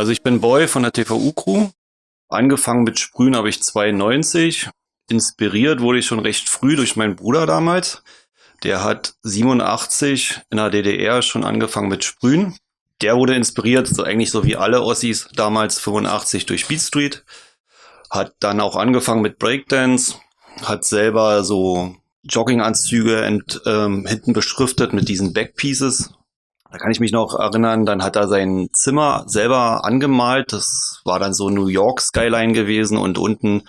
Also ich bin Boy von der TVU-Crew. Angefangen mit Sprühen habe ich 92. Inspiriert wurde ich schon recht früh durch meinen Bruder damals. Der hat 87 in der DDR schon angefangen mit Sprühen. Der wurde inspiriert, so eigentlich so wie alle Ossis damals 85 durch Beat Street. Hat dann auch angefangen mit Breakdance. Hat selber so Jogginganzüge hinten beschriftet mit diesen Backpieces. Da kann ich mich noch erinnern, dann hat er sein Zimmer selber angemalt. Das war dann so New York Skyline gewesen und unten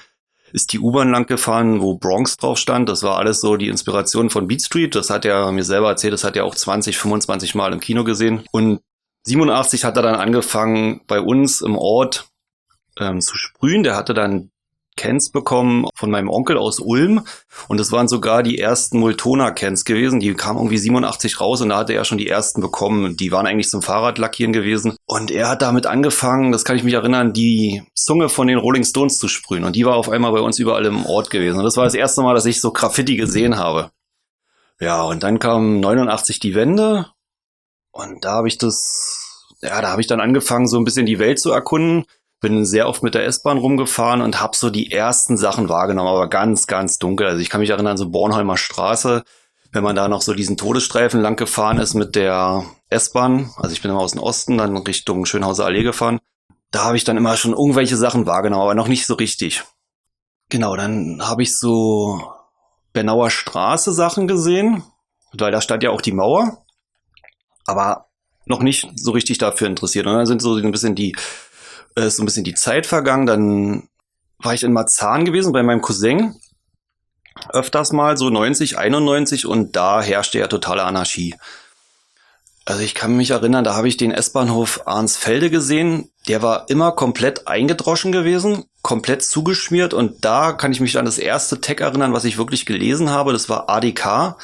ist die U-Bahn lang gefahren, wo Bronx drauf stand. Das war alles so die Inspiration von Beat Street. Das hat er mir selber erzählt, das hat er auch 20, 25 Mal im Kino gesehen. Und 87 hat er dann angefangen, bei uns im Ort zu sprühen. Der hatte dann Cans bekommen von meinem Onkel aus Ulm und das waren sogar die ersten Multona-Cans gewesen. Die kamen irgendwie 87 raus und da hatte er schon die ersten bekommen. Die waren eigentlich zum Fahrradlackieren gewesen und er hat damit angefangen, das kann ich mich erinnern, die Zunge von den Rolling Stones zu sprühen und die war auf einmal bei uns überall im Ort gewesen. Und das war das erste Mal, dass ich so Graffiti gesehen habe. Ja, und dann kam 89 die Wende und da habe ich dann angefangen, so ein bisschen die Welt zu erkunden. Bin sehr oft mit der S-Bahn rumgefahren und habe so die ersten Sachen wahrgenommen, aber ganz, ganz dunkel. Also ich kann mich erinnern, so Bornholmer Straße, wenn man da noch so diesen Todesstreifen lang gefahren ist mit der S-Bahn. Also ich bin immer aus dem Osten, dann Richtung Schönhauser Allee gefahren. Da habe ich dann immer schon irgendwelche Sachen wahrgenommen, aber noch nicht so richtig. Genau, dann habe ich so Bernauer Straße Sachen gesehen, weil da stand ja auch die Mauer, aber noch nicht so richtig dafür interessiert. Und dann sind so ein bisschen die Zeit vergangen, dann war ich in Marzahn gewesen bei meinem Cousin, öfters mal, so 90, 91 und da herrschte ja totale Anarchie. Also ich kann mich erinnern, da habe ich den S-Bahnhof Arnsfelde gesehen, der war immer komplett eingedroschen gewesen, komplett zugeschmiert und da kann ich mich an das erste Tag erinnern, was ich wirklich gelesen habe, das war ADK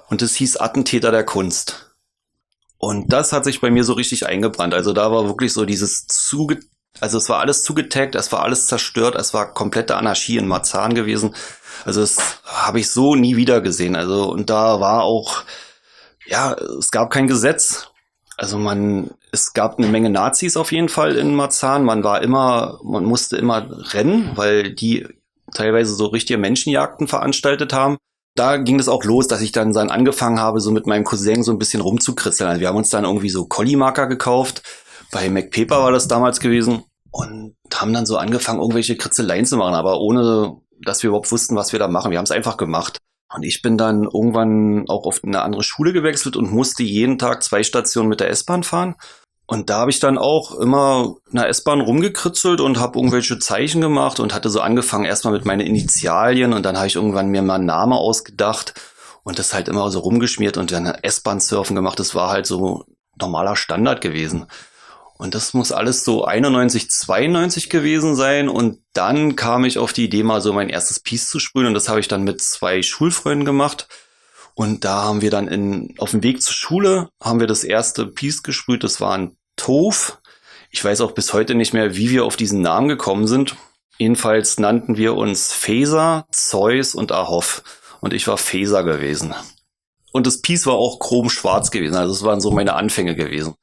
und das hieß Attentäter der Kunst. Und das hat sich bei mir so richtig eingebrannt, also da war wirklich so also es war alles zugetaggt, es war alles zerstört, es war komplette Anarchie in Marzahn gewesen. Also das habe ich so nie wieder gesehen. Also und da war auch, ja, es gab kein Gesetz. Also es gab eine Menge Nazis auf jeden Fall in Marzahn. Man musste immer rennen, weil die teilweise so richtige Menschenjagden veranstaltet haben. Da ging es auch los, dass ich dann angefangen habe, so mit meinem Cousin so ein bisschen rumzukritzeln. Also wir haben uns dann irgendwie so Collie-Marker gekauft. Bei MacPaper war das damals gewesen und haben dann so angefangen, irgendwelche Kritzeleien zu machen, aber ohne, dass wir überhaupt wussten, was wir da machen. Wir haben es einfach gemacht. Und ich bin dann irgendwann auch auf eine andere Schule gewechselt und musste jeden Tag 2 Stationen mit der S-Bahn fahren. Und da habe ich dann auch immer in der S-Bahn rumgekritzelt und habe irgendwelche Zeichen gemacht und hatte so angefangen erstmal mit meinen Initialien und dann habe ich irgendwann mir mal einen Namen ausgedacht und das halt immer so rumgeschmiert und dann S-Bahn-Surfen gemacht. Das war halt so normaler Standard gewesen. Und das muss alles so 91, 92 gewesen sein. Und dann kam ich auf die Idee, mal so mein erstes Piece zu sprühen. Und das habe ich dann mit 2 Schulfreunden gemacht. Und da haben wir dann auf dem Weg zur Schule, haben wir das erste Piece gesprüht. Das war ein Tof. Ich weiß auch bis heute nicht mehr, wie wir auf diesen Namen gekommen sind. Jedenfalls nannten wir uns Phaser, Zeus und Ahoff. Und ich war Phaser gewesen. Und das Piece war auch chromschwarz gewesen. Also das waren so meine Anfänge gewesen.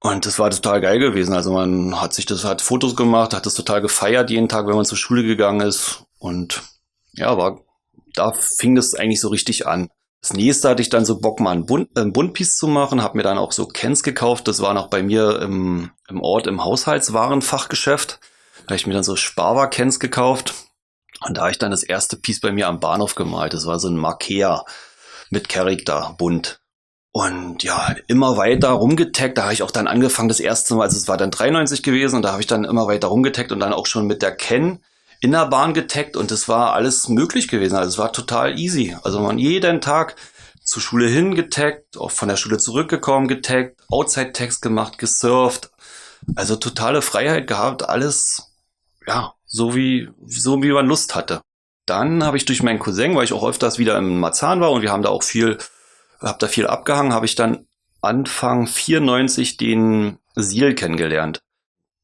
Und das war total geil gewesen. Also man hat Fotos gemacht, hat das total gefeiert jeden Tag, wenn man zur Schule gegangen ist. Und ja, da fing das eigentlich so richtig an. Das nächste hatte ich dann so Bock, mal ein Buntpiece zu machen, habe mir dann auch so Cans gekauft. Das war noch bei mir im Ort im Haushaltswarenfachgeschäft. Da habe ich mir dann so Sparwa-Cans gekauft. Und da habe ich dann das erste Piece bei mir am Bahnhof gemalt. Das war so ein Markea mit Charakter, bunt. Und ja, immer weiter rumgetaggt, da habe ich auch dann angefangen das erste Mal, also es war dann 93 gewesen und da habe ich dann immer weiter rumgetaggt und dann auch schon mit der Ken in der Bahn getaggt und das war alles möglich gewesen, also es war total easy. Also man jeden Tag zur Schule hin getaggt, auch von der Schule zurückgekommen getaggt, Outside-Tags gemacht, gesurft, also totale Freiheit gehabt, alles, ja, so wie man Lust hatte. Dann habe ich durch meinen Cousin, weil ich auch öfters wieder in Marzahn war und wir haben da auch hab da viel abgehangen, habe ich dann Anfang 94 den Siel kennengelernt.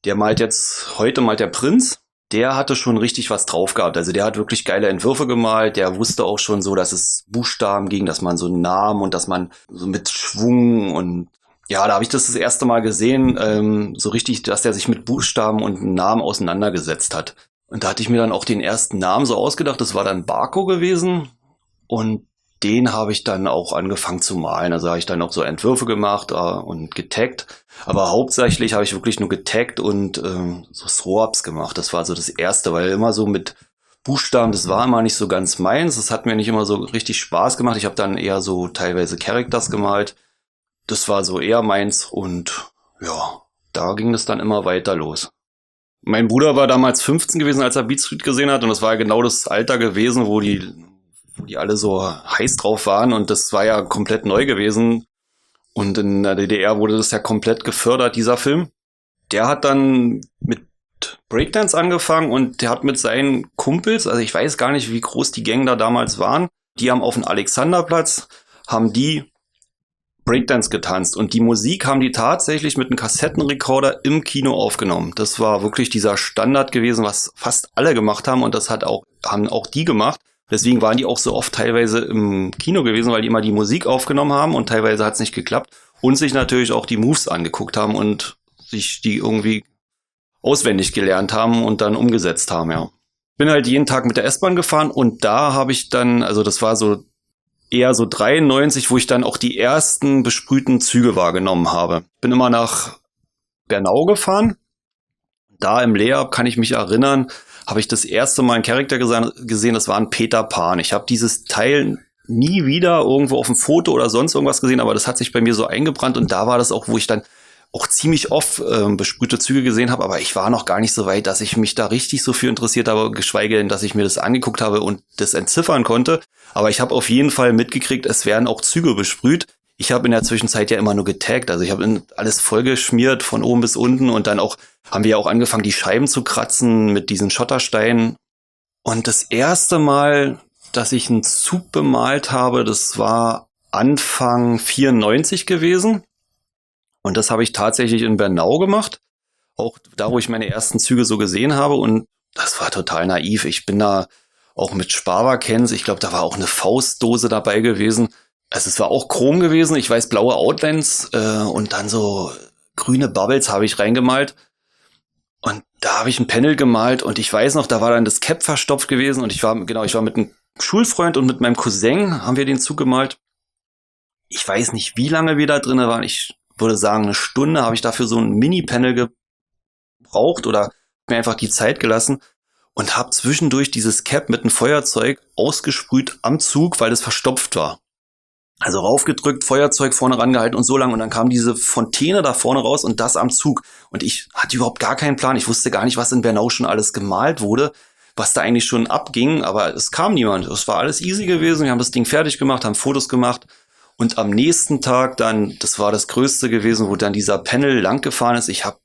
Heute malt der Prinz. Der hatte schon richtig was drauf gehabt. Also der hat wirklich geile Entwürfe gemalt. Der wusste auch schon so, dass es Buchstaben ging, dass man so Namen und dass man so mit Schwung und Ja, da habe ich das erste Mal gesehen, so richtig, dass er sich mit Buchstaben und Namen auseinandergesetzt hat. Und da hatte ich mir dann auch den ersten Namen so ausgedacht, das war dann Barco gewesen. Und den habe ich dann auch angefangen zu malen. Also habe ich dann auch so Entwürfe gemacht und getaggt. Aber hauptsächlich habe ich wirklich nur getaggt und so Throw-ups gemacht. Das war so das Erste, weil immer so mit Buchstaben, das war immer nicht so ganz meins. Das hat mir nicht immer so richtig Spaß gemacht. Ich habe dann eher so teilweise Characters gemalt. Das war so eher meins und ja, da ging es dann immer weiter los. Mein Bruder war damals 15 gewesen, als er Beat Street gesehen hat und das war ja genau das Alter gewesen, wo die alle so heiß drauf waren und das war ja komplett neu gewesen und in der DDR wurde das ja komplett gefördert, dieser Film. Der hat dann mit Breakdance angefangen und der hat mit seinen Kumpels, also ich weiß gar nicht, wie groß die Gang da damals waren, die haben auf dem Alexanderplatz, haben die Breakdance getanzt und die Musik haben die tatsächlich mit einem Kassettenrekorder im Kino aufgenommen. Das war wirklich dieser Standard gewesen, was fast alle gemacht haben und das haben auch die gemacht. Deswegen waren die auch so oft teilweise im Kino gewesen, weil die immer die Musik aufgenommen haben und teilweise hat es nicht geklappt und sich natürlich auch die Moves angeguckt haben und sich die irgendwie auswendig gelernt haben und dann umgesetzt haben, ja. Bin halt jeden Tag mit der S-Bahn gefahren und da habe ich dann, also das war so eher so 93, wo ich dann auch die ersten besprühten Züge wahrgenommen habe. Bin immer nach Bernau gefahren. Da im Lehrer kann ich mich erinnern, habe ich das erste Mal einen Charakter gesehen, das war ein Peter Pan. Ich habe dieses Teil nie wieder irgendwo auf dem Foto oder sonst irgendwas gesehen, aber das hat sich bei mir so eingebrannt und da war das auch, wo ich dann auch ziemlich oft besprühte Züge gesehen habe, aber ich war noch gar nicht so weit, dass ich mich da richtig so für interessiert habe, geschweige denn, dass ich mir das angeguckt habe und das entziffern konnte. Aber ich habe auf jeden Fall mitgekriegt, es werden auch Züge besprüht. Ich habe in der Zwischenzeit ja immer nur getaggt, also ich habe alles vollgeschmiert von oben bis unten und dann auch haben wir ja auch angefangen, die Scheiben zu kratzen mit diesen Schottersteinen. Und das erste Mal, dass ich einen Zug bemalt habe, das war Anfang 94 gewesen. Und das habe ich tatsächlich in Bernau gemacht. Auch da, wo ich meine ersten Züge so gesehen habe. Und das war total naiv. Ich bin da auch mit Sparerkens. Ich glaube, da war auch eine Faustdose dabei gewesen. Also es war auch Chrom gewesen. Ich weiß, blaue Outlines und dann so grüne Bubbles habe ich reingemalt. Und da habe ich ein Panel gemalt. Und ich weiß noch, da war dann das Cap verstopft gewesen. Und ich war mit einem Schulfreund und mit meinem Cousin haben wir den Zug gemalt. Ich weiß nicht, wie lange wir da drin waren. Ich würde sagen, eine Stunde habe ich dafür so ein Mini-Panel gebraucht oder mir einfach die Zeit gelassen und habe zwischendurch dieses Cap mit einem Feuerzeug ausgesprüht am Zug, weil es verstopft war. Also raufgedrückt, Feuerzeug vorne rangehalten und so lang und dann kam diese Fontäne da vorne raus und das am Zug. Und ich hatte überhaupt gar keinen Plan. Ich wusste gar nicht, was in Bernau schon alles gemalt wurde, was da eigentlich schon abging, aber es kam niemand. Es war alles easy gewesen. Wir haben das Ding fertig gemacht, haben Fotos gemacht. Und am nächsten Tag dann, das war das Größte gewesen, wo dann dieser Panel lang gefahren ist. Ich habe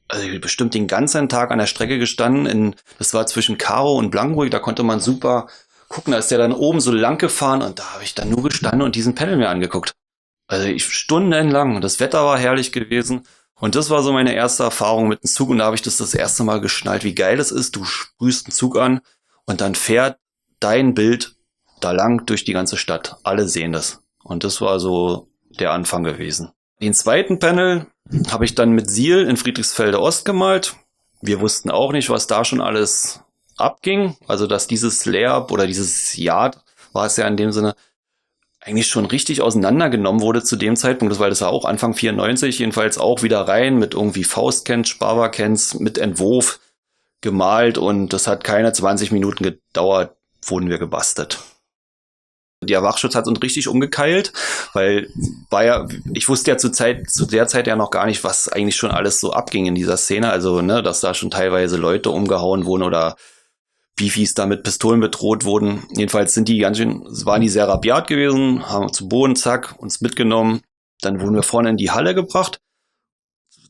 also bestimmt den ganzen Tag an der Strecke gestanden. Das war zwischen Karo und Blankenburg, da konnte man super gucken. Da ist der dann oben so lang gefahren und da habe ich dann nur gestanden und diesen Panel mir angeguckt. Also stundenlang. Das Wetter war herrlich gewesen. Und das war so meine erste Erfahrung mit dem Zug. Und da habe ich das erste Mal geschnallt, wie geil das ist. Du sprühst einen Zug an und dann fährt dein Bild da lang durch die ganze Stadt. Alle sehen das. Und das war so der Anfang gewesen. Den zweiten Panel habe ich dann mit Siel in Friedrichsfelde Ost gemalt. Wir wussten auch nicht, was da schon alles abging. Also dass dieses Layup oder dieses Yard, war es ja in dem Sinne, eigentlich schon richtig auseinandergenommen wurde zu dem Zeitpunkt, weil das war auch Anfang 94, jedenfalls auch wieder rein mit irgendwie Faustkens, Sparerkens, mit Entwurf gemalt und das hat keine 20 Minuten gedauert, wurden wir gebastelt. Der Wachschutz hat uns richtig umgekeilt, weil ich wusste ja zu der Zeit ja noch gar nicht, was eigentlich schon alles so abging in dieser Szene. Also, ne, dass da schon teilweise Leute umgehauen wurden oder Beefies da mit Pistolen bedroht wurden. Jedenfalls waren die sehr rabiat gewesen, haben zu Boden, zack, uns mitgenommen. Dann wurden wir vorne in die Halle gebracht.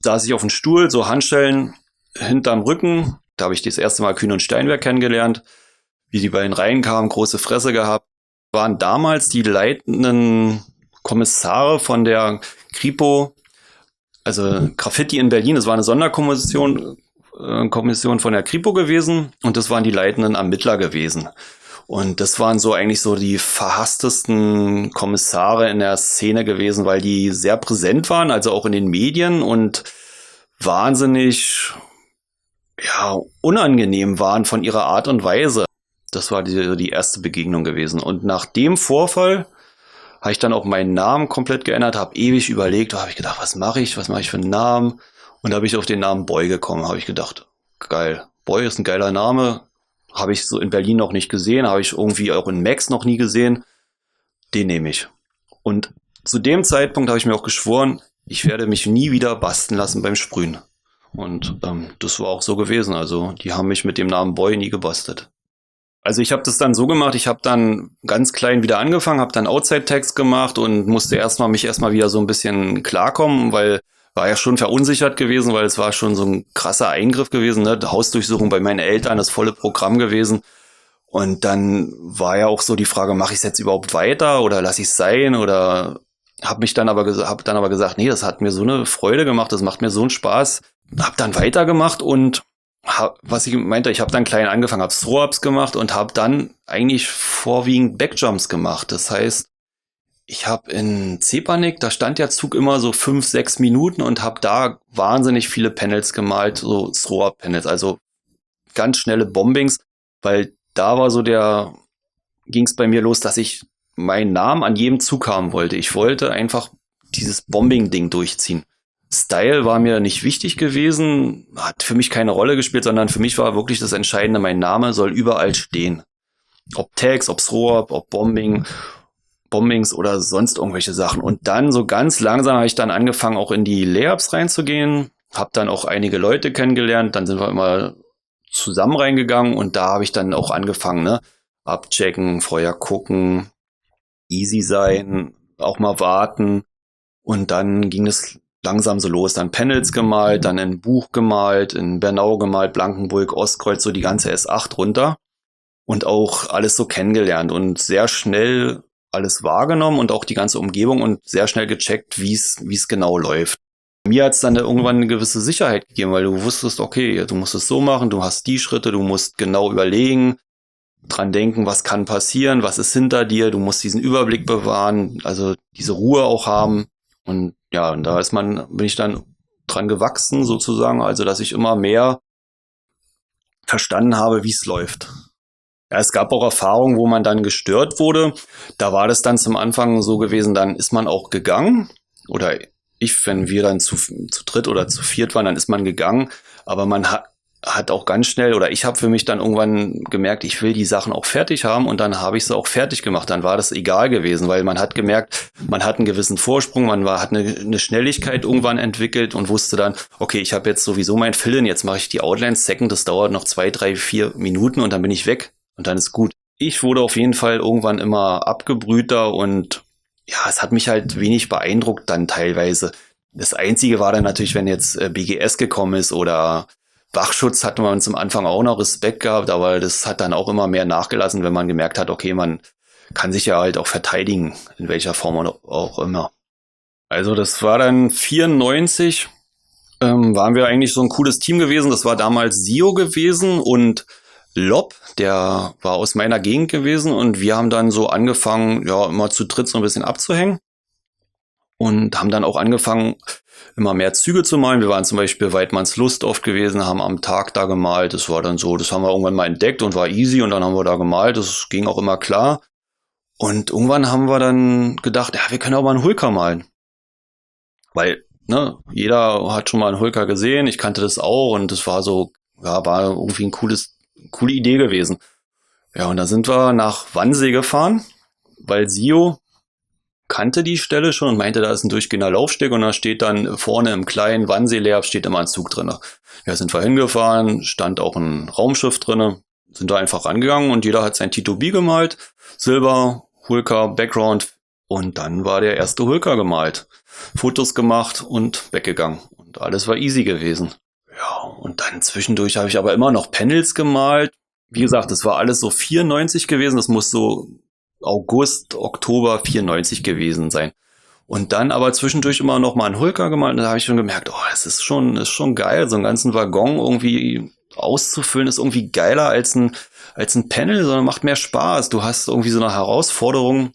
Saß ich auf dem Stuhl, so Handschellen hinterm Rücken. Da habe ich das erste Mal Kühn und Steinberg kennengelernt. Wie die beiden reinkamen, große Fresse gehabt. Waren damals die leitenden Kommissare von der Kripo, also Graffiti in Berlin. Das war eine Sonderkommission Kommission von der Kripo gewesen und das waren die leitenden Ermittler gewesen. Und das waren so eigentlich so die verhasstesten Kommissare in der Szene gewesen, weil die sehr präsent waren, also auch in den Medien und wahnsinnig, ja, unangenehm waren von ihrer Art und Weise. Das war die erste Begegnung gewesen. Und nach dem Vorfall habe ich dann auch meinen Namen komplett geändert, habe ewig überlegt, habe ich gedacht, was mache ich für einen Namen? Und da habe ich auf den Namen Boy gekommen, habe ich gedacht, geil, Boy ist ein geiler Name, habe ich so in Berlin noch nicht gesehen, habe ich irgendwie auch in Max noch nie gesehen, den nehme ich. Und zu dem Zeitpunkt habe ich mir auch geschworen, ich werde mich nie wieder basteln lassen beim Sprühen. Und das war auch so gewesen, also die haben mich mit dem Namen Boy nie gebastelt. Also ich habe das dann so gemacht, ich habe dann ganz klein wieder angefangen, habe dann Outside-Tags gemacht und musste mich erstmal wieder so ein bisschen klarkommen, weil war ja schon verunsichert gewesen, weil es war schon so ein krasser Eingriff gewesen, ne? Hausdurchsuchung bei meinen Eltern, das volle Programm gewesen. Und dann war ja auch so die Frage, mache ich es jetzt überhaupt weiter oder lasse ich es sein oder habe dann aber gesagt, nee, das hat mir so eine Freude gemacht, das macht mir so einen Spaß. Hab dann weitergemacht und was ich meinte, ich habe dann klein angefangen, habe Throw-Ups gemacht und habe dann eigentlich vorwiegend Backjumps gemacht. Das heißt, ich habe in Zepanik, da stand der Zug immer so 5, 6 Minuten und habe da wahnsinnig viele Panels gemalt, so Throw-Up-Panels, also ganz schnelle Bombings, weil da war so ging es bei mir los, dass ich meinen Namen an jedem Zug haben wollte. Ich wollte einfach dieses Bombing-Ding durchziehen. Style war mir nicht wichtig gewesen, hat für mich keine Rolle gespielt, sondern für mich war wirklich das Entscheidende, mein Name soll überall stehen. Ob Tags, ob Throw-Up, ob Bombings oder sonst irgendwelche Sachen. Und dann so ganz langsam habe ich dann angefangen, auch in die Layups reinzugehen, habe dann auch einige Leute kennengelernt, dann sind wir immer zusammen reingegangen und da habe ich dann auch angefangen, ne? Abchecken, vorher gucken, easy sein, auch mal warten und dann ging es langsam so los, dann Panels gemalt, dann in Buch gemalt, in Bernau gemalt, Blankenburg, Ostkreuz, so die ganze S8 runter und auch alles so kennengelernt und sehr schnell alles wahrgenommen und auch die ganze Umgebung und sehr schnell gecheckt, wie es genau läuft. Mir hat es dann irgendwann eine gewisse Sicherheit gegeben, weil du wusstest, okay, du musst es so machen, du hast die Schritte, du musst genau überlegen, dran denken, was kann passieren, was ist hinter dir, du musst diesen Überblick bewahren, also diese Ruhe auch haben. Und ja, und da bin ich dann dran gewachsen sozusagen, also dass ich immer mehr verstanden habe, wie es läuft. Ja, es gab auch Erfahrungen, wo man dann gestört wurde. Da war das dann zum Anfang so gewesen, dann ist man auch gegangen. Oder wenn wir dann zu dritt oder zu viert waren, dann ist man gegangen. Aber man hat auch ganz schnell, oder ich habe für mich dann irgendwann gemerkt, ich will die Sachen auch fertig haben und dann habe ich sie auch fertig gemacht. Dann war das egal gewesen, weil man hat gemerkt, man hat einen gewissen Vorsprung, hat eine Schnelligkeit irgendwann entwickelt und wusste dann, okay, ich habe jetzt sowieso mein Fill-In, jetzt mache ich die Outlines Second, das dauert noch 2, 3, 4 Minuten und dann bin ich weg und dann ist gut. Ich wurde auf jeden Fall irgendwann immer abgebrühter und ja, es hat mich halt wenig beeindruckt dann teilweise. Das Einzige war dann natürlich, wenn jetzt BGS gekommen ist oder Wachschutz, hatte man zum Anfang auch noch Respekt gehabt, aber das hat dann auch immer mehr nachgelassen, wenn man gemerkt hat, okay, man kann sich ja halt auch verteidigen, in welcher Form auch immer. Also das war dann 94, waren wir eigentlich so ein cooles Team gewesen. Das war damals Sio gewesen und Lob, der war aus meiner Gegend gewesen und wir haben dann so angefangen, ja, immer zu dritt so ein bisschen abzuhängen und haben dann auch angefangen, immer mehr Züge zu malen. Wir waren zum Beispiel Weidmanns Lust oft gewesen, haben am Tag da gemalt. Das war dann so, das haben wir irgendwann mal entdeckt und war easy und dann haben wir da gemalt. Das ging auch immer klar. Und irgendwann haben wir dann gedacht, ja, wir können auch mal einen Hulker malen. Weil, ne, jeder hat schon mal einen Hulker gesehen. Ich kannte das auch und das war so, ja, war irgendwie coole Idee gewesen. Ja, und da sind wir nach Wannsee gefahren, weil Sio kannte die Stelle schon und meinte, da ist ein durchgehender Laufsteg und da steht dann vorne im kleinen Wannsee-Layup steht immer ein Zug drin. Ja, sind wir hingefahren, stand auch ein Raumschiff drin, sind da einfach rangegangen und jeder hat sein T2B gemalt, Silber, Hulker, Background und dann war der erste Hulker gemalt. Fotos gemacht und weggegangen und alles war easy gewesen. Ja, und dann zwischendurch habe ich aber immer noch Panels gemalt. Wie gesagt, das war alles so 94 gewesen, das muss so August, Oktober 94 gewesen sein. Und dann aber zwischendurch immer noch mal einen Hulker gemalt und da habe ich schon gemerkt, oh, es ist schon geil, so einen ganzen Waggon irgendwie auszufüllen ist irgendwie geiler als ein als ein Panel, sondern macht mehr Spaß. Du hast irgendwie so eine Herausforderung.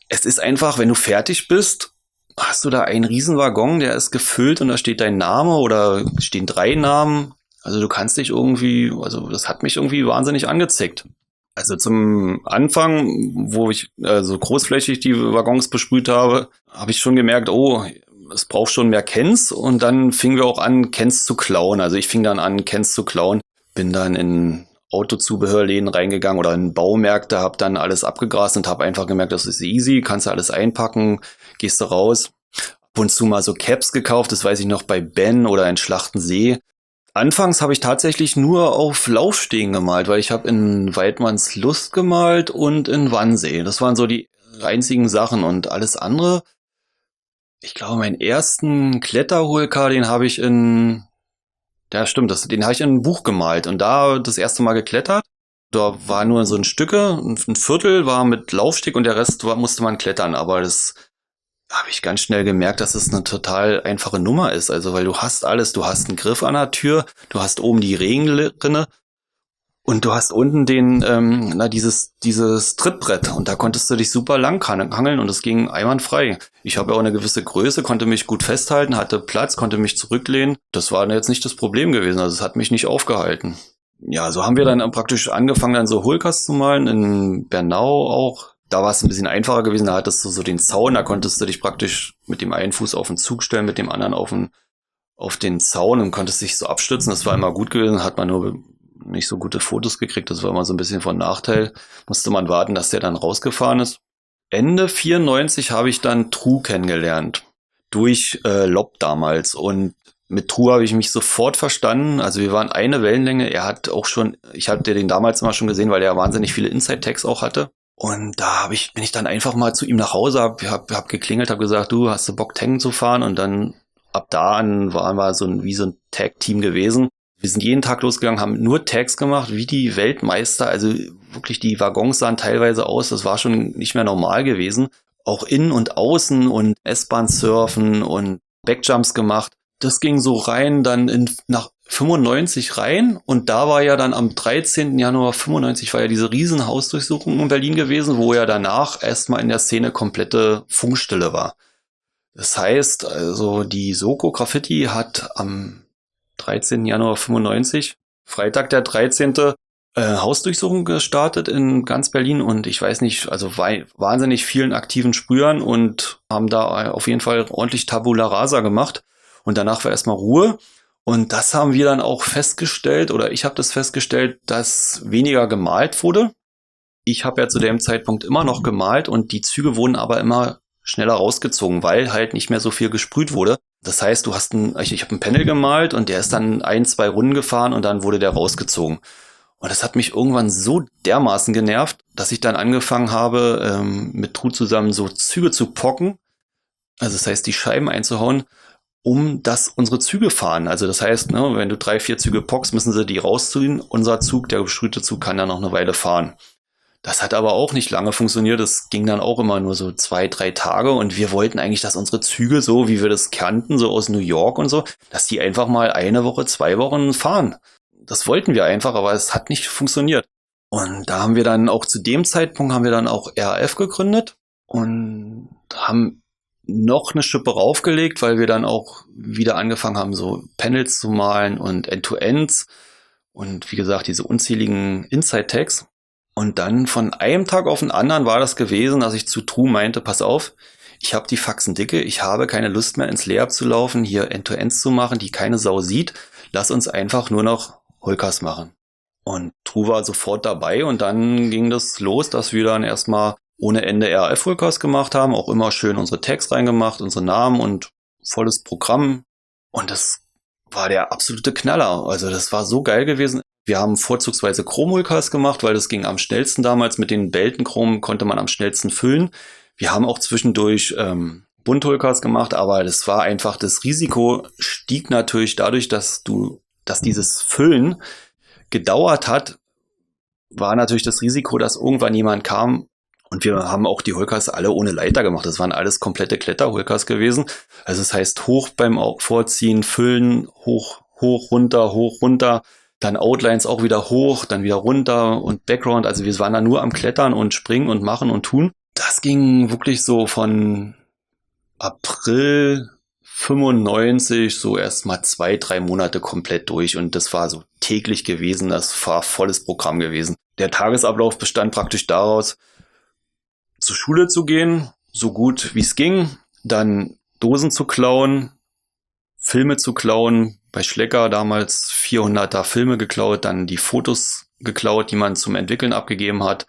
Es ist einfach, wenn du fertig bist, hast du da einen Riesenwaggon, der ist gefüllt und da steht dein Name oder stehen 3 Namen. Also du kannst dich irgendwie, also das hat mich irgendwie wahnsinnig angezickt. Also zum Anfang, wo ich so großflächig die Waggons besprüht habe, habe ich schon gemerkt, oh, es braucht schon mehr Cans. Und dann fingen wir auch an, Cans zu klauen. Also ich fing dann an, Cans zu klauen. Bin dann in Autozubehörläden reingegangen oder in Baumärkte, habe dann alles abgegrast und habe einfach gemerkt, das ist easy, kannst du alles einpacken, gehst du raus. Ab und zu mal so Caps gekauft, das weiß ich noch bei Ben oder in Schlachtensee. Anfangs habe ich tatsächlich nur auf Laufstegen gemalt, weil ich habe in Weidmanns Lust gemalt und in Wannsee. Das waren so die einzigen Sachen und alles andere. Ich glaube, meinen ersten Kletterholka, den habe ich ja stimmt, den habe ich in ein Buch gemalt und da das erste Mal geklettert. Da war nur so ein Stücke, ein Viertel war mit Laufsteg und der Rest musste man klettern, aber das habe ich ganz schnell gemerkt, dass es eine total einfache Nummer ist. Also, weil du hast alles, du hast einen Griff an der Tür, du hast oben die Regenrinne und du hast unten dieses Trittbrett und da konntest du dich super lang hangeln und es ging einwandfrei. Ich habe ja auch eine gewisse Größe, konnte mich gut festhalten, hatte Platz, konnte mich zurücklehnen. Das war jetzt nicht das Problem gewesen, also es hat mich nicht aufgehalten. Ja, so haben wir dann praktisch angefangen, dann so Hohlkas zu malen, in Bernau auch. Da war es ein bisschen einfacher gewesen, da hattest du so den Zaun, da konntest du dich praktisch mit dem einen Fuß auf den Zug stellen, mit dem anderen auf den Zaun und konntest dich so abstützen. Das war immer gut gewesen, hat man nur nicht so gute Fotos gekriegt, das war immer so ein bisschen von Nachteil. Musste man warten, dass der dann rausgefahren ist. Ende 94 habe ich dann True kennengelernt. Durch Lob damals. Und mit True habe ich mich sofort verstanden. Also wir waren eine Wellenlänge. Er hat auch schon, ich hatte den damals mal schon gesehen, weil er wahnsinnig viele Inside-Tags auch hatte. Und da bin ich dann einfach mal zu ihm nach Hause, hab geklingelt, hab gesagt, du hast du Bock, Tanken zu fahren? Und dann ab da an waren wir wie so ein Tag-Team gewesen. Wir sind jeden Tag losgegangen, haben nur Tags gemacht, wie die Weltmeister. Also wirklich, die Waggons sahen teilweise aus, das war schon nicht mehr normal gewesen. Auch innen und außen und S-Bahn surfen und Backjumps gemacht. Das ging so rein, dann nach 95 rein und da war ja dann am 13. Januar 95 war ja diese riesen Hausdurchsuchung in Berlin gewesen, wo ja danach erstmal in der Szene komplette Funkstille war. Das heißt, also die Soko Graffiti hat am 13. Januar 95, Freitag der 13. Hausdurchsuchung gestartet in ganz Berlin und ich weiß nicht, also wahnsinnig vielen aktiven Sprühern und haben da auf jeden Fall ordentlich Tabula Rasa gemacht und danach war erstmal Ruhe. Und das haben wir dann auch festgestellt, oder ich habe das festgestellt, dass weniger gemalt wurde. Ich habe ja zu dem Zeitpunkt immer noch gemalt und die Züge wurden aber immer schneller rausgezogen, weil halt nicht mehr so viel gesprüht wurde. Das heißt, ich habe ein Panel gemalt und der ist dann 1, 2 Runden gefahren und dann wurde der rausgezogen. Und das hat mich irgendwann so dermaßen genervt, dass ich dann angefangen habe, mit Trud zusammen so Züge zu pocken. Also das heißt, die Scheiben einzuhauen, dass unsere Züge fahren. Also das heißt, ne, wenn du 3, 4 Züge pockst, müssen sie die rausziehen. Unser Zug, der besprühte Zug, kann dann noch eine Weile fahren. Das hat aber auch nicht lange funktioniert. Das ging dann auch immer nur so 2, 3 Tage. Und wir wollten eigentlich, dass unsere Züge, so wie wir das kannten, so aus New York und so, dass die einfach mal 1 Woche, 2 Wochen fahren. Das wollten wir einfach, aber es hat nicht funktioniert. Und da haben wir dann auch zu dem Zeitpunkt auch RAF gegründet und haben noch eine Schippe raufgelegt, weil wir dann auch wieder angefangen haben, so Panels zu malen und End-to-Ends und wie gesagt, diese unzähligen Inside-Tags. Und dann von einem Tag auf den anderen war das gewesen, dass ich zu True meinte, pass auf, ich habe die Faxen dicke, ich habe keine Lust mehr ins Leer zu laufen, hier End-to-Ends zu machen, die keine Sau sieht. Lass uns einfach nur noch Holkas machen. Und True war sofort dabei und dann ging das los, dass wir dann erstmal ohne Ende RAF-Holkas gemacht haben, auch immer schön unsere Tags reingemacht, unsere Namen und volles Programm. Und das war der absolute Knaller. Also das war so geil gewesen. Wir haben vorzugsweise Chrom-Holkas gemacht, weil das ging am schnellsten damals. Mit den Beltenchrom konnte man am schnellsten füllen. Wir haben auch zwischendurch Bunt-Holkas gemacht, aber das war einfach, das Risiko stieg natürlich dadurch, dass dieses Füllen gedauert hat, war natürlich das Risiko, dass irgendwann jemand kam. Und wir haben auch die Holkas alle ohne Leiter gemacht. Das waren alles komplette Kletterholkas gewesen. Also das heißt, hoch beim Vorziehen, füllen, hoch, hoch, runter, hoch, runter. Dann Outlines auch wieder hoch, dann wieder runter und Background. Also wir waren da nur am Klettern und springen und machen und tun. Das ging wirklich so von April 95 so erstmal 2, 3 Monate komplett durch und das war so täglich gewesen, das war volles Programm gewesen. Der Tagesablauf bestand praktisch daraus, zur Schule zu gehen, so gut wie es ging, dann Dosen zu klauen, Filme zu klauen, bei Schlecker damals 400er Filme geklaut, dann die Fotos geklaut, die man zum Entwickeln abgegeben hat,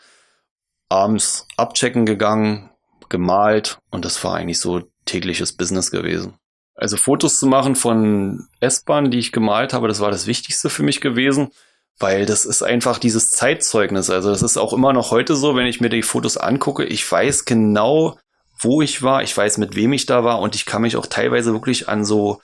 abends abchecken gegangen, gemalt und das war eigentlich so tägliches Business gewesen. Also Fotos zu machen von S-Bahnen, die ich gemalt habe, das war das Wichtigste für mich gewesen, weil das ist einfach dieses Zeitzeugnis. Also das ist auch immer noch heute so, wenn ich mir die Fotos angucke, ich weiß genau, wo ich war, ich weiß, mit wem ich da war und ich kann mich auch teilweise wirklich an so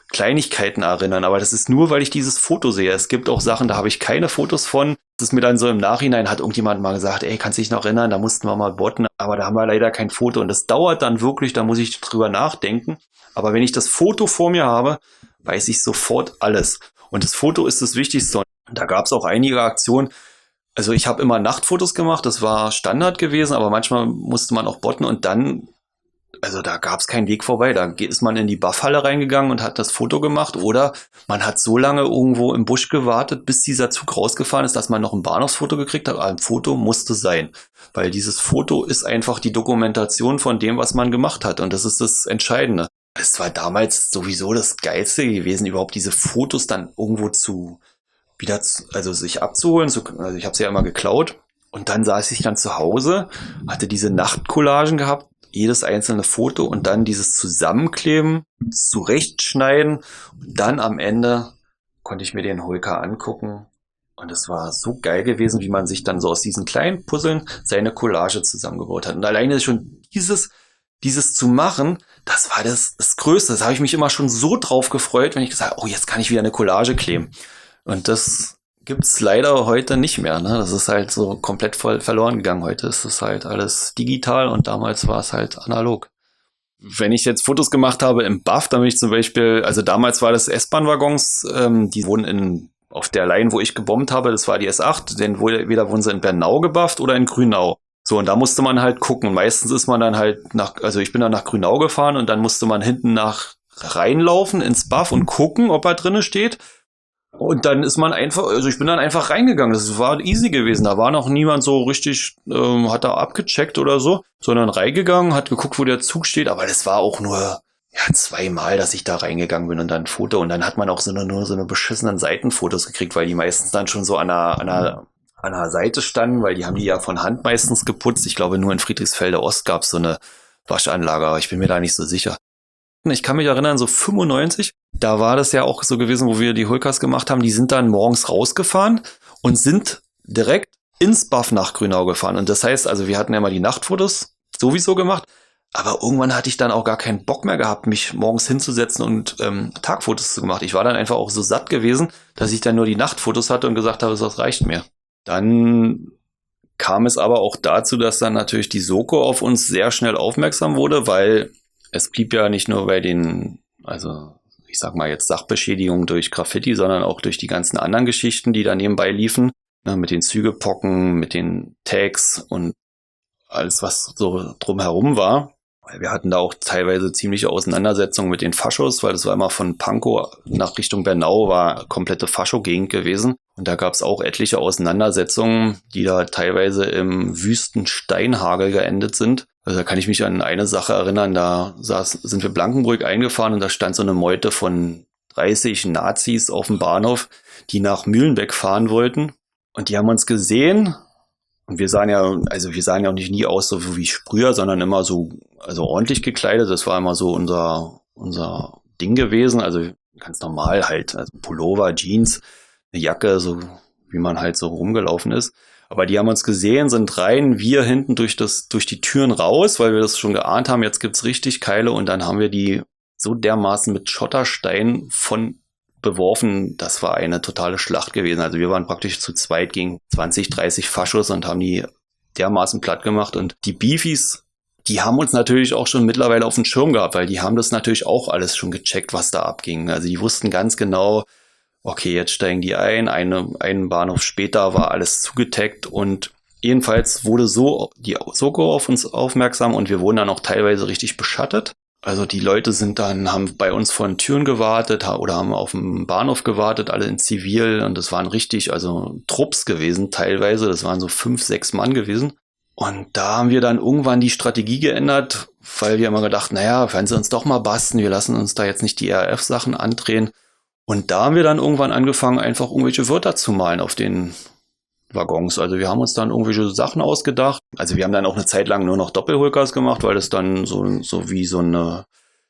Kleinigkeiten erinnern, aber das ist nur, weil ich dieses Foto sehe. Es gibt auch Sachen, da habe ich keine Fotos von. Das ist mir dann so im Nachhinein, hat irgendjemand mal gesagt, ey, kannst du dich noch erinnern, da mussten wir mal botten, aber da haben wir leider kein Foto und das dauert dann wirklich, da muss ich drüber nachdenken. Aber wenn ich das Foto vor mir habe, weiß ich sofort alles. Und das Foto ist das Wichtigste. Und da gab es auch einige Aktionen. Also ich habe immer Nachtfotos gemacht, das war Standard gewesen, aber manchmal musste man auch botten und dann, also da gab es keinen Weg vorbei. Da ist man in die Buffhalle reingegangen und hat das Foto gemacht oder man hat so lange irgendwo im Busch gewartet, bis dieser Zug rausgefahren ist, dass man noch ein Bahnhofsfoto gekriegt hat. Aber ein Foto musste sein, weil dieses Foto ist einfach die Dokumentation von dem, was man gemacht hat und das ist das Entscheidende. Es war damals sowieso das Geilste gewesen, überhaupt diese Fotos dann irgendwo also sich abzuholen. Also ich habe sie ja immer geklaut und dann saß ich dann zu Hause, hatte diese Nachtcollagen gehabt, jedes einzelne Foto und dann dieses Zusammenkleben, zurechtschneiden und dann am Ende konnte ich mir den Holker angucken und es war so geil gewesen, wie man sich dann so aus diesen kleinen Puzzeln seine Collage zusammengebaut hat. Und alleine schon dieses zu machen, das war das Größte. Das habe ich mich immer schon so drauf gefreut, wenn ich gesagt habe, oh, jetzt kann ich wieder eine Collage kleben. Und das gibt's leider heute nicht mehr. Ne? Das ist halt so komplett verloren gegangen. Heute ist es halt alles digital und damals war es halt analog. Wenn ich jetzt Fotos gemacht habe im Buff, dann bin ich zum Beispiel, also damals war das S-Bahn-Waggons, die wurden auf der Line, wo ich gebombt habe, das war die S8, denn entweder wurden sie in Bernau gebufft oder in Grünau. So, und da musste man halt gucken. Meistens ist man dann halt also ich bin dann nach Grünau gefahren und dann musste man hinten reinlaufen ins Buff und gucken, ob er drinne steht. Und dann ist man einfach, also ich bin dann einfach reingegangen. Das war easy gewesen. Da war noch niemand so richtig, hat da abgecheckt oder so, sondern reingegangen, hat geguckt, wo der Zug steht. Aber das war auch nur, ja, 2-mal, dass ich da reingegangen bin und dann ein Foto. Und dann hat man auch nur so eine beschissenen Seitenfotos gekriegt, weil die meistens dann schon so an der Seite standen, weil die haben die ja von Hand meistens geputzt. Ich glaube, nur in Friedrichsfelde Ost gab es so eine Waschanlage, aber ich bin mir da nicht so sicher. Ich kann mich erinnern, so 95, da war das ja auch so gewesen, wo wir die Holkers gemacht haben, die sind dann morgens rausgefahren und sind direkt ins Buff nach Grünau gefahren. Und das heißt, also wir hatten ja mal die Nachtfotos sowieso gemacht, aber irgendwann hatte ich dann auch gar keinen Bock mehr gehabt, mich morgens hinzusetzen und Tagfotos zu machen. Ich war dann einfach auch so satt gewesen, dass ich dann nur die Nachtfotos hatte und gesagt habe, das reicht mir. Dann kam es aber auch dazu, dass dann natürlich die Soko auf uns sehr schnell aufmerksam wurde, weil es blieb ja nicht nur bei also ich sag mal jetzt Sachbeschädigung durch Graffiti, sondern auch durch die ganzen anderen Geschichten, die da nebenbei liefen, ne, mit den Zügepocken, mit den Tags und alles, was so drumherum war. Wir hatten da auch teilweise ziemliche Auseinandersetzungen mit den Faschos, weil das war immer von Pankow nach Richtung Bernau war komplette Fascho-Gegend gewesen. Und da gab es auch etliche Auseinandersetzungen, die da teilweise im wüsten Steinhagel geendet sind. Also da kann ich mich an eine Sache erinnern, sind wir Blankenburg eingefahren und da stand so eine Meute von 30 Nazis auf dem Bahnhof, die nach Mühlenbeck fahren wollten. Und die haben uns gesehen. Und wir sahen ja auch nicht nie aus so wie früher, sondern immer so, also ordentlich gekleidet. Das war immer so unser Ding gewesen. Also ganz normal halt, also Pullover, Jeans, eine Jacke, so wie man halt so rumgelaufen ist. Aber die haben uns gesehen, sind rein, wir hinten durch die Türen raus, weil wir das schon geahnt haben, jetzt gibt's richtig Keile und dann haben wir die so dermaßen mit Schotterstein beworfen, das war eine totale Schlacht gewesen. Also wir waren praktisch zu zweit gegen 20, 30 Faschos und haben die dermaßen platt gemacht. Und die Beefies, die haben uns natürlich auch schon mittlerweile auf dem Schirm gehabt, weil die haben das natürlich auch alles schon gecheckt, was da abging. Also die wussten ganz genau, okay, jetzt steigen die ein. Einen Bahnhof später war alles zugetaggt und jedenfalls wurde so die Soko auf uns aufmerksam und wir wurden dann auch teilweise richtig beschattet. Also die Leute haben bei uns vor den Türen gewartet oder haben auf dem Bahnhof gewartet, alle in Zivil und das waren richtig, also Trupps gewesen teilweise, das waren so 5, 6 Mann gewesen. Und da haben wir dann irgendwann die Strategie geändert, weil wir immer gedacht, naja, wenn sie uns doch mal basten, wir lassen uns da jetzt nicht die RAF-Sachen andrehen. Und da haben wir dann irgendwann angefangen, einfach irgendwelche Wörter zu malen auf den Waggons. Also wir haben uns dann irgendwelche Sachen ausgedacht. Also wir haben dann auch eine Zeit lang nur noch Doppelhulkers gemacht, weil das dann so wie so eine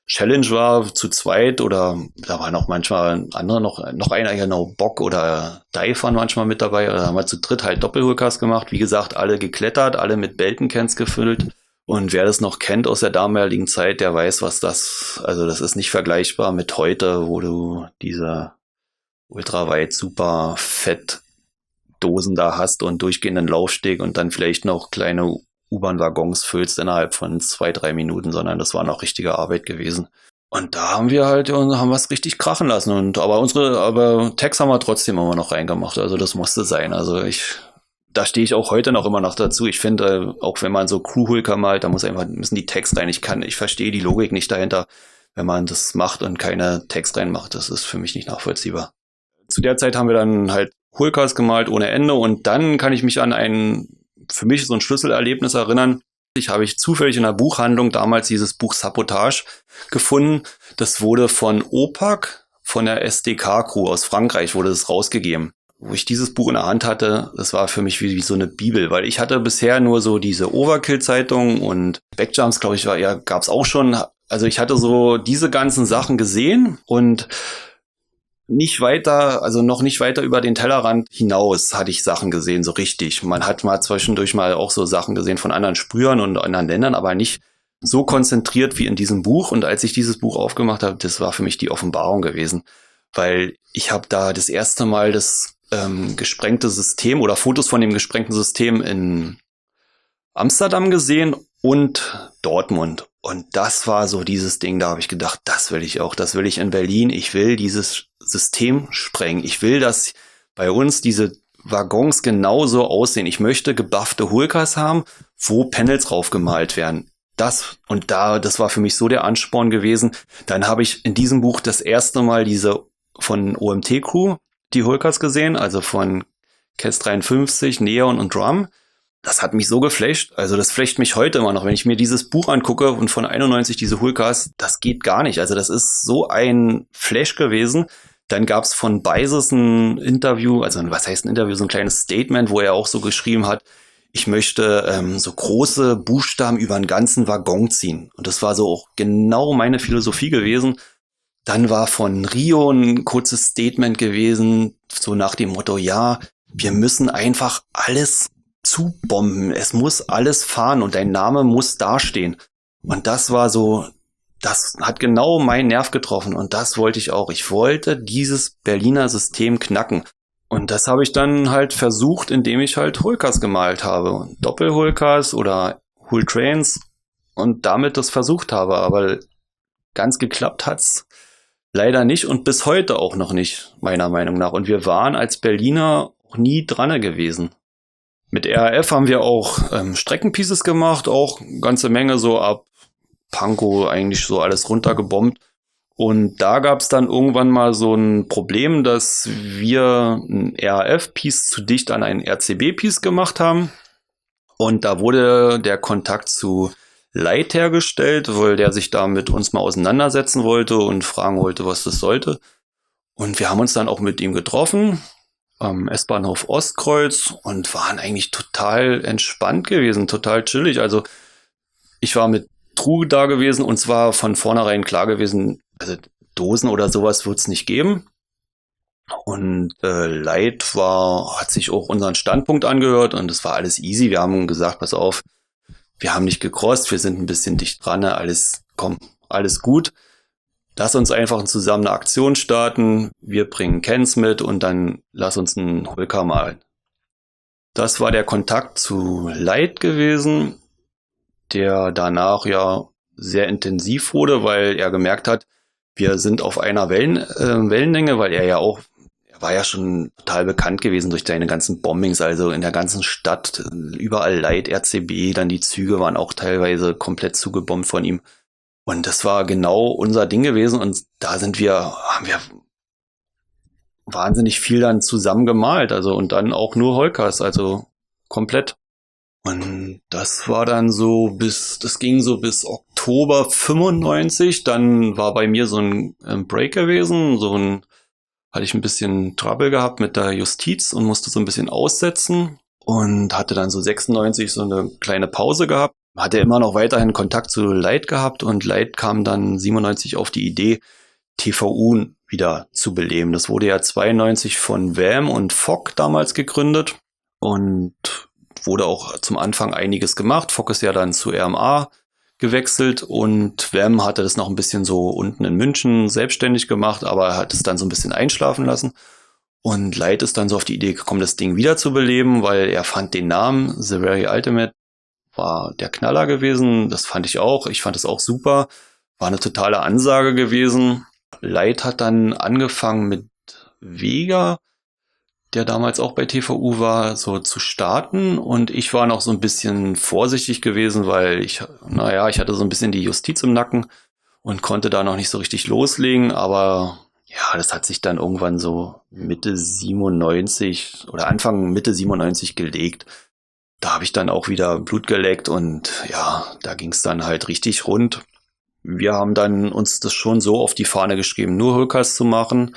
Challenge war, zu zweit oder da waren auch manchmal andere noch einer, genau, Bock oder Dive waren manchmal mit dabei. Da haben wir zu dritt halt Doppelhulkers gemacht. Wie gesagt, alle geklettert, alle mit Beltencans gefüllt. Und wer das noch kennt aus der damaligen Zeit, der weiß, also das ist nicht vergleichbar mit heute, wo du diese ultraweit super fett Dosen da hast und durchgehenden Laufsteg und dann vielleicht noch kleine U-Bahn-Waggons füllst innerhalb von 2, 3 Minuten, sondern das war noch richtige Arbeit gewesen. Und da haben wir halt, haben wir es richtig krachen lassen. Aber Tags haben wir trotzdem immer noch reingemacht. Also das musste sein. Also da stehe ich auch heute noch immer noch dazu. Ich finde, auch wenn man so Crewhulker malt, da müssen die Tags rein. Ich verstehe die Logik nicht dahinter, wenn man das macht und keine Tags reinmacht. Das ist für mich nicht nachvollziehbar. Zu der Zeit haben wir dann halt Hulkers gemalt ohne Ende und dann kann ich mich an für mich so ein Schlüsselerlebnis erinnern. Habe ich zufällig in der Buchhandlung damals dieses Buch Sabotage gefunden. Das wurde von OPAC, von der SDK-Crew aus Frankreich, wurde das rausgegeben. Wo ich dieses Buch in der Hand hatte, das war für mich wie so eine Bibel, weil ich hatte bisher nur so diese Overkill-Zeitung und Backjumps, glaube ich, gab's auch schon. Also ich hatte so diese ganzen Sachen gesehen und noch nicht weiter über den Tellerrand hinaus hatte ich Sachen gesehen, so richtig. Man hat mal zwischendurch mal auch so Sachen gesehen von anderen Sprühern und anderen Ländern, aber nicht so konzentriert wie in diesem Buch. Und als ich dieses Buch aufgemacht habe, das war für mich die Offenbarung gewesen, weil ich habe da das erste Mal das gesprengte System oder Fotos von dem gesprengten System in Amsterdam gesehen und Dortmund. Und das war so dieses Ding, da habe ich gedacht, das will ich auch, das will ich in Berlin. Ich will dieses System sprengen. Ich will, dass bei uns diese Waggons genauso aussehen. Ich möchte gebuffte Hulkers haben, wo Panels draufgemalt werden. Das war für mich so der Ansporn gewesen. Dann habe ich in diesem Buch das erste Mal diese von OMT Crew, die Hulkers gesehen, also von Kes 53, Neon und Drum. Das hat mich so geflasht, also das flasht mich heute immer noch, wenn ich mir dieses Buch angucke und von 91 diese Hulkers, das geht gar nicht. Also das ist so ein Flash gewesen. Dann gab's von Beises ein Interview, also was heißt ein Interview, so ein kleines Statement, wo er auch so geschrieben hat, ich möchte so große Buchstaben über einen ganzen Waggon ziehen. Und das war so auch genau meine Philosophie gewesen. Dann war von Rio ein kurzes Statement gewesen, so nach dem Motto, ja, wir müssen einfach alles zubomben. Es muss alles fahren und dein Name muss dastehen. Und das war so, das hat genau meinen Nerv getroffen und das wollte ich auch. Ich wollte dieses Berliner System knacken. Und das habe ich dann halt versucht, indem ich halt Hulkers gemalt habe. Doppelhulkers oder Hultrains und damit das versucht habe. Aber ganz geklappt hat's leider nicht und bis heute auch noch nicht, meiner Meinung nach. Und wir waren als Berliner auch nie dran gewesen. Mit RAF haben wir auch Streckenpieces gemacht, auch eine ganze Menge so ab Pankow eigentlich so alles runtergebombt. Und da gab es dann irgendwann mal so ein Problem, dass wir ein RAF-Piece zu dicht an ein RCB-Piece gemacht haben. Und da wurde der Kontakt zu Light hergestellt, weil der sich da mit uns mal auseinandersetzen wollte und fragen wollte, was das sollte. Und wir haben uns dann auch mit ihm getroffen am S-Bahnhof Ostkreuz und waren eigentlich total entspannt gewesen, total chillig. Also ich war mit True da gewesen und zwar von vornherein klar gewesen, also Dosen oder sowas wird es nicht geben. Und Light hat sich auch unseren Standpunkt angehört und es war alles easy. Wir haben gesagt, pass auf, wir haben nicht gecrossed, wir sind ein bisschen dicht dran, alles gut. Lass uns einfach zusammen eine Aktion starten, wir bringen Cans mit und dann lass uns einen Hulker malen. Das war der Kontakt zu Light gewesen, der danach ja sehr intensiv wurde, weil er gemerkt hat, wir sind auf einer Wellenlänge, weil er Er war ja schon total bekannt gewesen durch seine ganzen Bombings, also in der ganzen Stadt, überall Light, RCB, dann die Züge waren auch teilweise komplett zugebombt von ihm. Und das war genau unser Ding gewesen und da haben wir wahnsinnig viel dann zusammen gemalt, also und dann auch nur Holkers, also komplett. Und das war dann das ging so bis Oktober 95, dann war bei mir so ein Break gewesen, hatte ich ein bisschen Trouble gehabt mit der Justiz und musste so ein bisschen aussetzen und hatte dann so 96 so eine kleine Pause gehabt. Hatte immer noch weiterhin Kontakt zu Light gehabt und Light kam dann 97 auf die Idee, TVU wieder zu beleben. Das wurde ja 92 von Wham und Fock damals gegründet und wurde auch zum Anfang einiges gemacht. Fock ist ja dann zu RMA gewechselt und Wham hatte das noch ein bisschen so unten in München selbstständig gemacht, aber er hat es dann so ein bisschen einschlafen lassen. Und Light ist dann so auf die Idee gekommen, das Ding wieder zu beleben, weil er fand den Namen The Very Ultimate war der Knaller gewesen. Das fand ich auch. Ich fand es auch super. War eine totale Ansage gewesen. Light hat dann angefangen mit Vega, der damals auch bei TVU war, so zu starten. Und ich war noch so ein bisschen vorsichtig gewesen, weil ich hatte so ein bisschen die Justiz im Nacken und konnte da noch nicht so richtig loslegen. Aber ja, das hat sich dann irgendwann so Mitte 97 oder Anfang Mitte 97 gelegt. Da habe ich dann auch wieder Blut geleckt und ja, da ging es dann halt richtig rund. Wir haben dann uns das schon so auf die Fahne geschrieben, nur Holkers zu machen.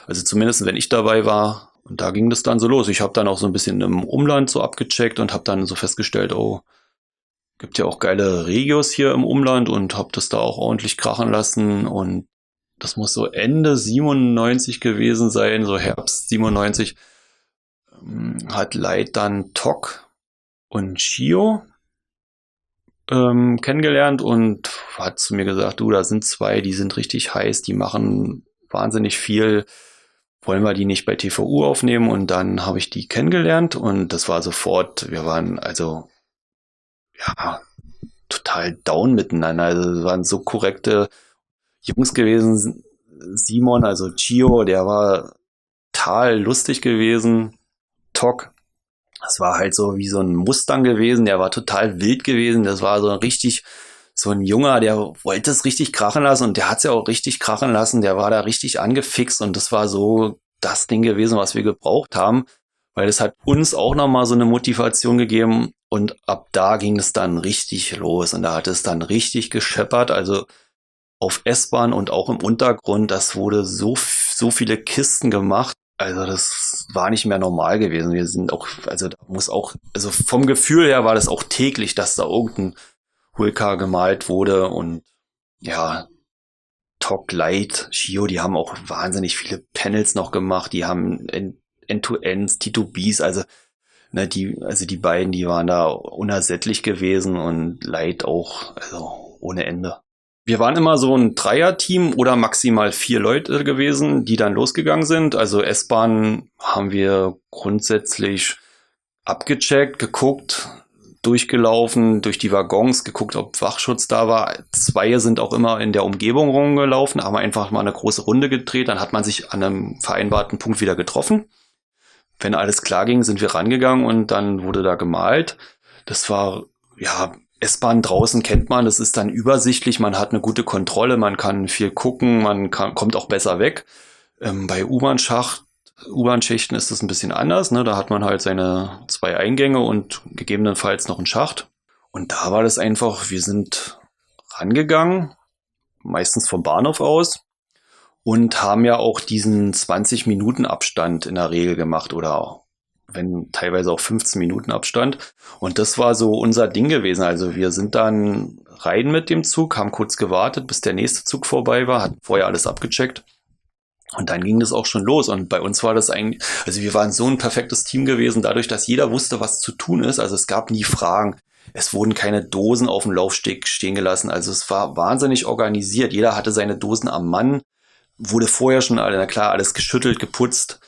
Also zumindest, wenn ich dabei war. Und da ging das dann so los. Ich habe dann auch so ein bisschen im Umland so abgecheckt und habe dann so festgestellt, oh, gibt ja auch geile Regios hier im Umland und habe das da auch ordentlich krachen lassen. Und das muss so Ende 97 gewesen sein, so Herbst 97, hat Light dann Tok und Chio kennengelernt und hat zu mir gesagt, du, da sind zwei, die sind richtig heiß, die machen wahnsinnig viel, wollen wir die nicht bei TVU aufnehmen? Und dann habe ich die kennengelernt und das war sofort, wir waren also ja total down miteinander, also es waren so korrekte Jungs gewesen. Simon, also Chio, der war total lustig gewesen. Tok, das war halt so wie so ein Mustang gewesen, der war total wild gewesen, das war so ein Junger, der wollte es richtig krachen lassen und der hat es ja auch richtig krachen lassen, der war da richtig angefixt und das war so das Ding gewesen, was wir gebraucht haben, weil es hat uns auch nochmal so eine Motivation gegeben und ab da ging es dann richtig los und da hat es dann richtig gescheppert, also auf S-Bahn und auch im Untergrund, das wurde so viele Kisten gemacht. Also das war nicht mehr normal gewesen. Wir sind auch, also da muss auch, also vom Gefühl her war das auch täglich, dass da irgendein Hulka gemalt wurde und ja, Tok, Light, Shio, die haben auch wahnsinnig viele Panels noch gemacht. Die haben End-to-Ends, T2Bs, also die beiden, die waren da unersättlich gewesen und Light auch, also ohne Ende. Wir waren immer so ein Dreier-Team oder maximal 4 Leute gewesen, die dann losgegangen sind. Also S-Bahn haben wir grundsätzlich abgecheckt, geguckt, durchgelaufen, durch die Waggons, geguckt, ob Wachschutz da war. 2 sind auch immer in der Umgebung rumgelaufen, haben einfach mal eine große Runde gedreht, dann hat man sich an einem vereinbarten Punkt wieder getroffen. Wenn alles klar ging, sind wir rangegangen und dann wurde da gemalt. Das war, ja, S-Bahn draußen kennt man, das ist dann übersichtlich, man hat eine gute Kontrolle, man kann viel gucken, kommt auch besser weg. Bei U-Bahn-Schächten ist das ein bisschen anders, ne? Da hat man halt seine 2 Eingänge und gegebenenfalls noch einen Schacht. Und da war das einfach, wir sind rangegangen, meistens vom Bahnhof aus, und haben ja auch diesen 20 Minuten Abstand in der Regel gemacht oder wenn teilweise auch 15 Minuten Abstand. Und das war so unser Ding gewesen. Also wir sind dann rein mit dem Zug, haben kurz gewartet, bis der nächste Zug vorbei war, hatten vorher alles abgecheckt. Und dann ging das auch schon los. Und bei uns war das eigentlich, also wir waren so ein perfektes Team gewesen, dadurch, dass jeder wusste, was zu tun ist. Also es gab nie Fragen. Es wurden keine Dosen auf dem Laufsteg stehen gelassen. Also es war wahnsinnig organisiert. Jeder hatte seine Dosen am Mann, wurde vorher schon, na klar, alles geschüttelt, geputzt.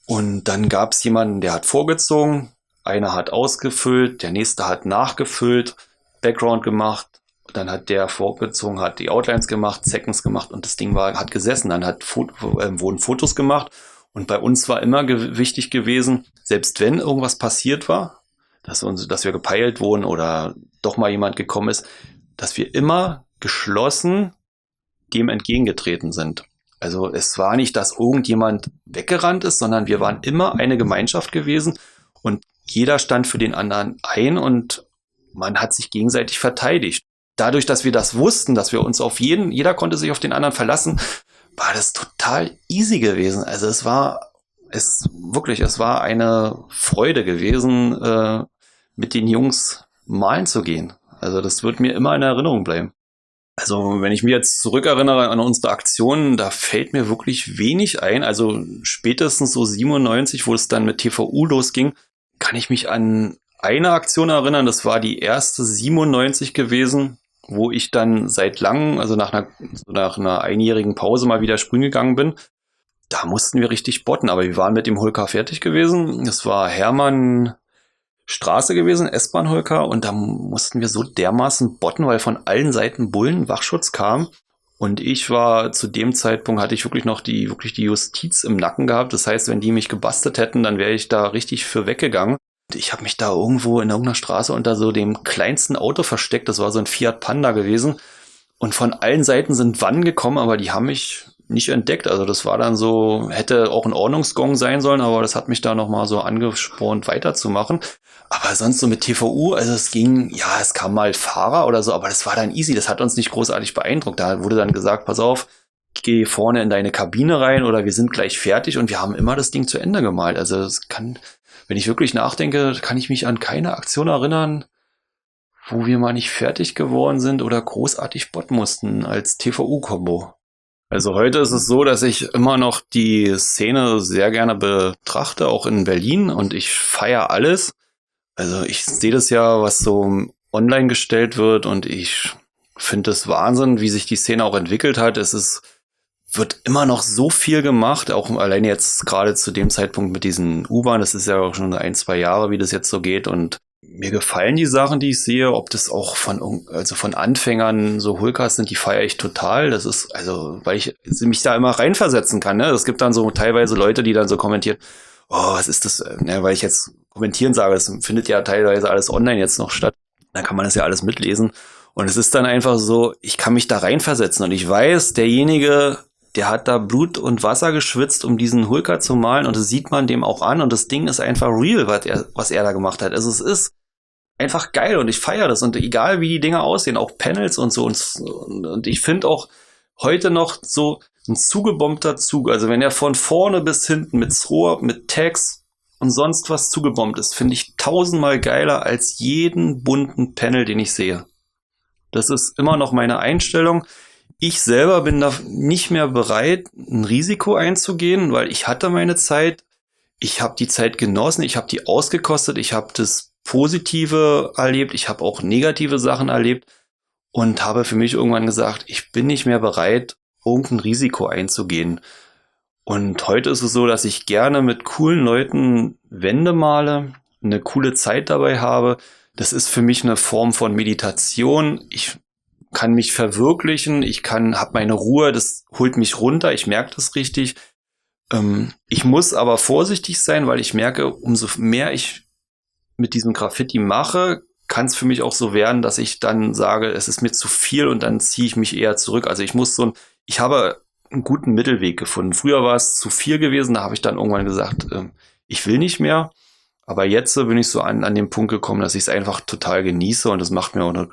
Und dann gab es jemanden, der hat vorgezogen, einer hat ausgefüllt, der nächste hat nachgefüllt, Background gemacht, dann hat der vorgezogen, hat die Outlines gemacht, Seconds gemacht und das Ding hat gesessen. Dann wurden Fotos gemacht Und bei uns war immer wichtig gewesen, selbst wenn irgendwas passiert war, dass wir gepeilt wurden oder doch mal jemand gekommen ist, dass wir immer geschlossen dem entgegengetreten sind. Also es war nicht, dass irgendjemand weggerannt ist, sondern wir waren immer eine Gemeinschaft gewesen und jeder stand für den anderen ein und man hat sich gegenseitig verteidigt. Dadurch, dass wir das wussten, dass wir uns jeder konnte sich auf den anderen verlassen, war das total easy gewesen. Also es war eine Freude gewesen, mit den Jungs malen zu gehen. Also das wird mir immer in Erinnerung bleiben. Also wenn ich mich jetzt zurückerinnere an unsere Aktionen, da fällt mir wirklich wenig ein. Also spätestens so 97, wo es dann mit TVU losging, kann ich mich an eine Aktion erinnern. Das war die erste 97 gewesen, wo ich dann seit langem, also nach einer einjährigen Pause mal wieder sprühen gegangen bin. Da mussten wir richtig botten, aber wir waren mit dem Holker fertig gewesen. Das war Hermann Straße gewesen, S-Bahn-Holker, und da mussten wir so dermaßen botten, weil von allen Seiten Bullen, Wachschutz kam. Und ich war zu dem Zeitpunkt, hatte ich wirklich noch die Justiz im Nacken gehabt. Das heißt, wenn die mich gebastelt hätten, dann wäre ich da richtig für weggegangen. Ich habe mich da irgendwo in irgendeiner Straße unter so dem kleinsten Auto versteckt. Das war so ein Fiat Panda gewesen. Und von allen Seiten sind Wannen gekommen, aber die haben mich nicht entdeckt. Also das war dann so, hätte auch ein Ordnungsgong sein sollen, aber das hat mich da nochmal so angespornt, weiterzumachen. Aber sonst so mit TVU, also es kam mal Fahrer oder so, aber das war dann easy, das hat uns nicht großartig beeindruckt. Da wurde dann gesagt, pass auf, geh vorne in deine Kabine rein oder wir sind gleich fertig, und wir haben immer das Ding zu Ende gemalt. Also wenn ich wirklich nachdenke, kann ich mich an keine Aktion erinnern, wo wir mal nicht fertig geworden sind oder großartig botten mussten als TVU-Kombo. Also heute ist es so, dass ich immer noch die Szene sehr gerne betrachte, auch in Berlin, und ich feiere alles. Also ich sehe das ja, was so online gestellt wird, und ich finde es Wahnsinn, wie sich die Szene auch entwickelt hat. Wird immer noch so viel gemacht, auch allein jetzt gerade zu dem Zeitpunkt mit diesen U-Bahn. Das ist ja auch schon 1-2 Jahre, wie das jetzt so geht, und mir gefallen die Sachen, die ich sehe, ob das auch von Anfängern so Hulkas sind, die feiere ich total. Das ist, also, weil ich mich da immer reinversetzen kann, ne? Es gibt dann so teilweise Leute, die dann so kommentieren, oh, was ist das? Ne, weil ich jetzt kommentieren sage, es findet ja teilweise alles online jetzt noch statt. Da kann man das ja alles mitlesen. Und es ist dann einfach so, ich kann mich da reinversetzen, und ich weiß, derjenige, der hat da Blut und Wasser geschwitzt, um diesen Hulka zu malen, und das sieht man dem auch an, und das Ding ist einfach real, was er da gemacht hat. Also es ist einfach geil, und ich feiere das, und egal wie die Dinger aussehen, auch Panels und so, und ich finde auch heute noch so ein zugebombter Zug, also wenn er von vorne bis hinten mit Rohr, mit Tags und sonst was zugebombt ist, finde ich 1000-mal geiler als jeden bunten Panel, den ich sehe. Das ist immer noch meine Einstellung. Ich selber bin da nicht mehr bereit, ein Risiko einzugehen, weil ich hatte meine Zeit, ich habe die Zeit genossen, ich habe die ausgekostet, ich habe das Positive erlebt, ich habe auch negative Sachen erlebt und habe für mich irgendwann gesagt, ich bin nicht mehr bereit, irgendein Risiko einzugehen. Und heute ist es so, dass ich gerne mit coolen Leuten Wände male, eine coole Zeit dabei habe. Das ist für mich eine Form von Meditation. Ich kann mich verwirklichen, habe meine Ruhe, das holt mich runter, ich merke das richtig. Ich muss aber vorsichtig sein, weil ich merke, umso mehr ich mit diesem Graffiti mache, kann es für mich auch so werden, dass ich dann sage, es ist mir zu viel, und dann ziehe ich mich eher zurück. Also ich habe einen guten Mittelweg gefunden. Früher war es zu viel gewesen, da habe ich dann irgendwann gesagt, ich will nicht mehr. Aber jetzt bin ich so an den Punkt gekommen, dass ich es einfach total genieße, und es macht mir auch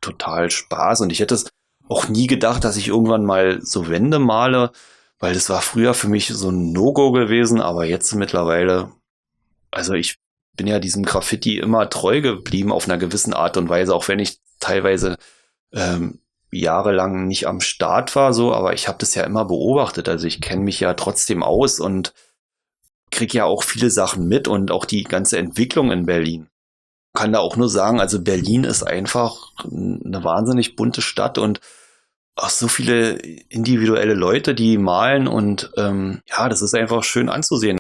total Spaß. Und ich hätte es auch nie gedacht, dass ich irgendwann mal so Wände male, weil das war früher für mich so ein No-Go gewesen, aber jetzt mittlerweile, also ich bin ja diesem Graffiti immer treu geblieben auf einer gewissen Art und Weise, auch wenn ich teilweise jahrelang nicht am Start war, so, aber ich habe das ja immer beobachtet, also ich kenne mich ja trotzdem aus und kriege ja auch viele Sachen mit, und auch die ganze Entwicklung in Berlin. Kann da auch nur sagen, also Berlin ist einfach eine wahnsinnig bunte Stadt, und auch so viele individuelle Leute, die malen, und das ist einfach schön anzusehen.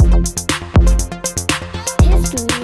History.